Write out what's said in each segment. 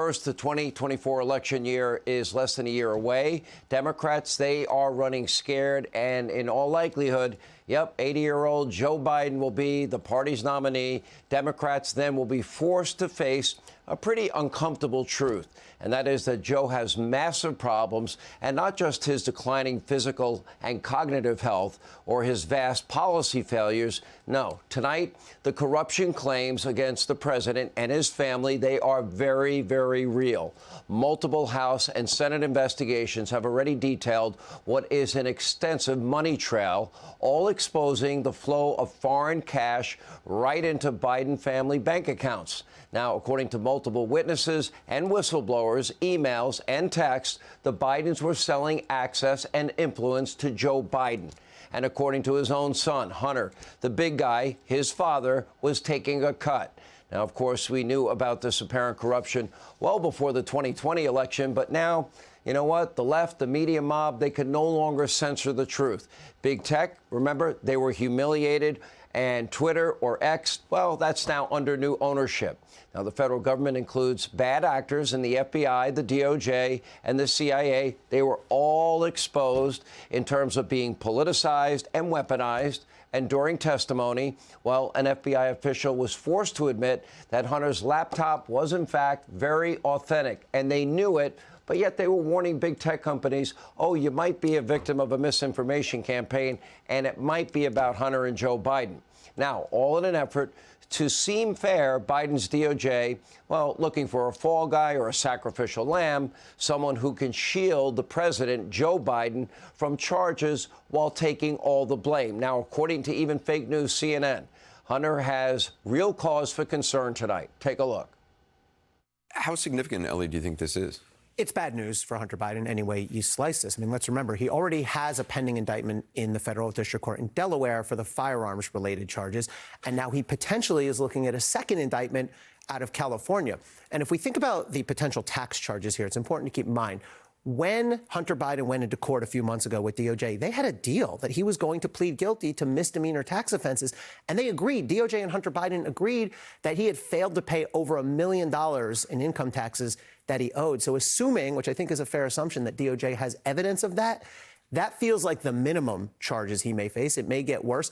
First, the 2024 election year is less than a year away. Democrats, they are running scared, and in all likelihood, 80-year-old Joe Biden will be the party's nominee. Democrats then will be forced to face a pretty uncomfortable truth, and that is that Joe has massive problems, and not just his declining physical and cognitive health or his vast policy failures. No, tonight, the corruption claims against the president and his family, they are very, very real. Multiple House and Senate investigations have already detailed what is an extensive money trail, all exposing the flow of foreign cash right into Biden family bank accounts. Now, according to multiple witnesses and whistleblowers, emails and texts, the Bidens were selling access and influence to Joe Biden. And according to his own son, Hunter, the big guy, his father, was taking a cut. Now, of course, we knew about this apparent corruption well before the 2020 election, but now, you know what? The left, the media mob, they can no longer censor the truth. Big tech, remember, they were humiliated, and Twitter, or X, well, that's now under new ownership. Now, the federal government includes bad actors in the FBI, the DOJ, and the CIA. They were all exposed in terms of being politicized and weaponized. And during testimony, well, an FBI official was forced to admit that Hunter's laptop was, in fact, very authentic, and they knew it. But yet they were warning big tech companies, oh, you might be a victim of a misinformation campaign, and it might be about Hunter and Joe Biden. Now, all in an effort to seem fair, Biden's DOJ, well, looking for a fall guy or a sacrificial lamb, someone who can shield the president, Joe Biden, from charges while taking all the blame. Now, according to even fake news CNN, Hunter has real cause for concern tonight. Take a look. How significant, Ellie, do you think this is? It's bad news for Hunter Biden any way you slice this. I mean, let's remember, he already has a pending indictment in the federal district court in Delaware for the firearms-related charges, and now he potentially is looking at a second indictment out of California. And if we think about the potential tax charges here, it's important to keep in mind, when Hunter Biden went into court a few months ago with DOJ, they had a deal that he was going to plead guilty to misdemeanor tax offenses, and they agreed, DOJ and Hunter Biden agreed that he had failed to pay over $1 million in income taxes that he owed. So assuming, which I think is a fair assumption, that DOJ has evidence of that, that feels like the minimum charges he may face. It may get worse.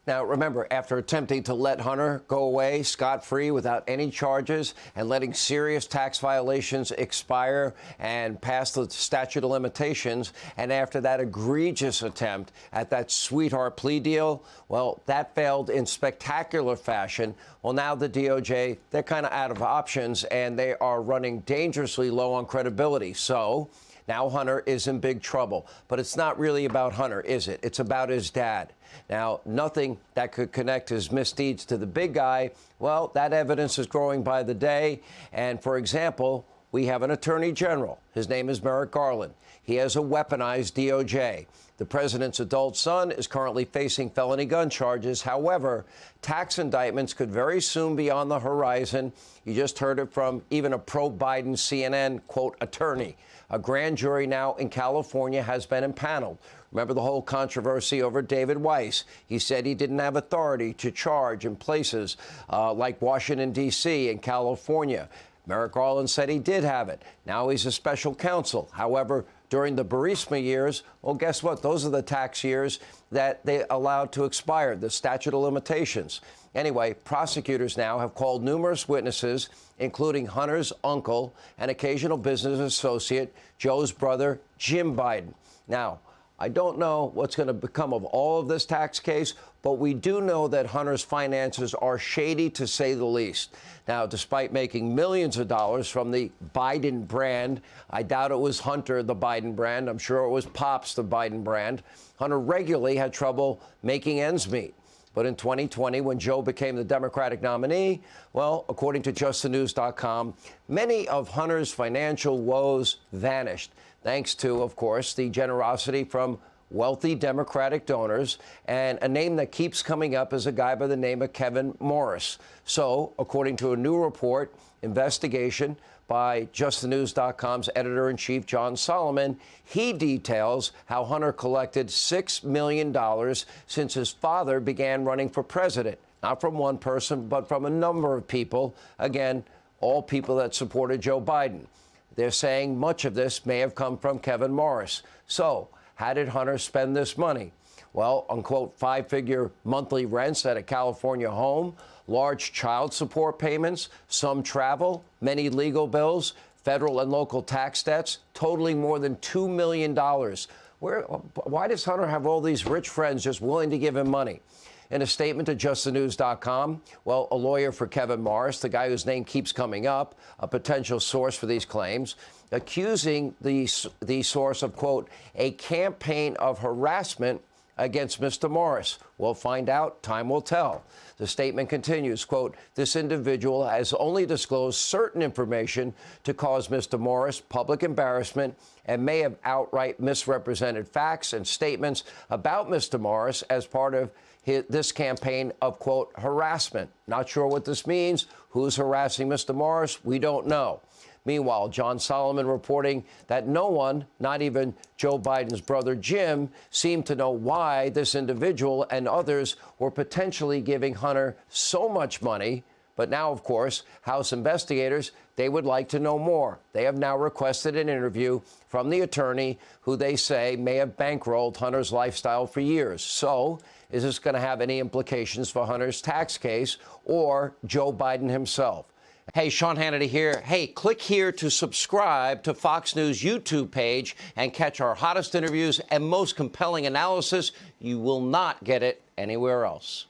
Now, remember, after attempting to let Hunter go away scot-free without any charges and letting serious tax violations expire and pass the statute of limitations, and after that egregious attempt at that sweetheart plea deal, well, that failed in spectacular fashion. Well, now the DOJ, they're kind of out of options, and they are running dangerously low on credibility. So now Hunter is in big trouble. But it's not really about Hunter, is it? It's about his dad. Now, nothing that could connect his misdeeds to the big guy, well, that evidence is growing by the day. And, for example, we have an attorney general. His name is Merrick Garland. He has a weaponized DOJ. The president's adult son is currently facing felony gun charges. However, tax indictments could very soon be on the horizon. You just heard it from even a pro-Biden CNN, quote, attorney. A grand jury now in California has been impaneled. Remember the whole controversy over David Weiss. He said he didn't have authority to charge in places like Washington, D.C. and California. Merrick Garland said he did have it. Now he's a special counsel. However, during the Burisma years, well, guess what? Those are the tax years that they allowed to expire, the statute of limitations. Anyway, prosecutors now have called numerous witnesses, including Hunter's uncle and occasional business associate, Joe's brother, Jim Biden. Now, I don't know what's going to become of all of this tax case, but we do know that Hunter's finances are shady, to say the least. Now, despite making millions of dollars from the Biden brand, I doubt it was Hunter, the Biden brand. I'm sure it was Pops, the Biden brand. Hunter regularly had trouble making ends meet. But in 2020, when Joe became the Democratic nominee, well, according to justthenews.com, many of Hunter's financial woes vanished, thanks to, of course, the generosity from wealthy Democratic donors. And a name that keeps coming up is a guy by the name of Kevin Morris. So, according to a new report, investigation by justthenews.com's editor-in-chief, John Solomon, he details how Hunter collected $6 million since his father began running for president. Not from one person, but from a number of people. Again, all people that supported Joe Biden. They're saying much of this may have come from Kevin Morris. So how did Hunter spend this money? Well, unquote, five-figure monthly rents at a California home, large child support payments, some travel, many legal bills, federal and local tax debts, totaling more than $2 million. Why does Hunter have all these rich friends just willing to give him money? In a statement to justthenews.com, well, a lawyer for Kevin Morris, the guy whose name keeps coming up, a potential source for these claims, accusing the source of, quote, a campaign of harassment against Mr. Morris. We'll find out. Time will tell. The statement continues, quote, this individual has only disclosed certain information to cause Mr. Morris public embarrassment and may have outright misrepresented facts and statements about Mr. Morris as part of this campaign of, quote, harassment. Not sure what this means. Who's harassing Mr. Morris? We don't know. Meanwhile, John Solomon reporting that no one, not even Joe Biden's brother Jim, seemed to know why this individual and others were potentially giving Hunter so much money. But now, of course, House investigators, they would like to know more. They have now requested an interview from the attorney who they say may have bankrolled Hunter's lifestyle for years. So is this going to have any implications for Hunter's tax case or Joe Biden himself? Hey, Sean Hannity here. Hey, click here to subscribe to Fox News YouTube page and catch our hottest interviews and most compelling analysis. You will not get it anywhere else.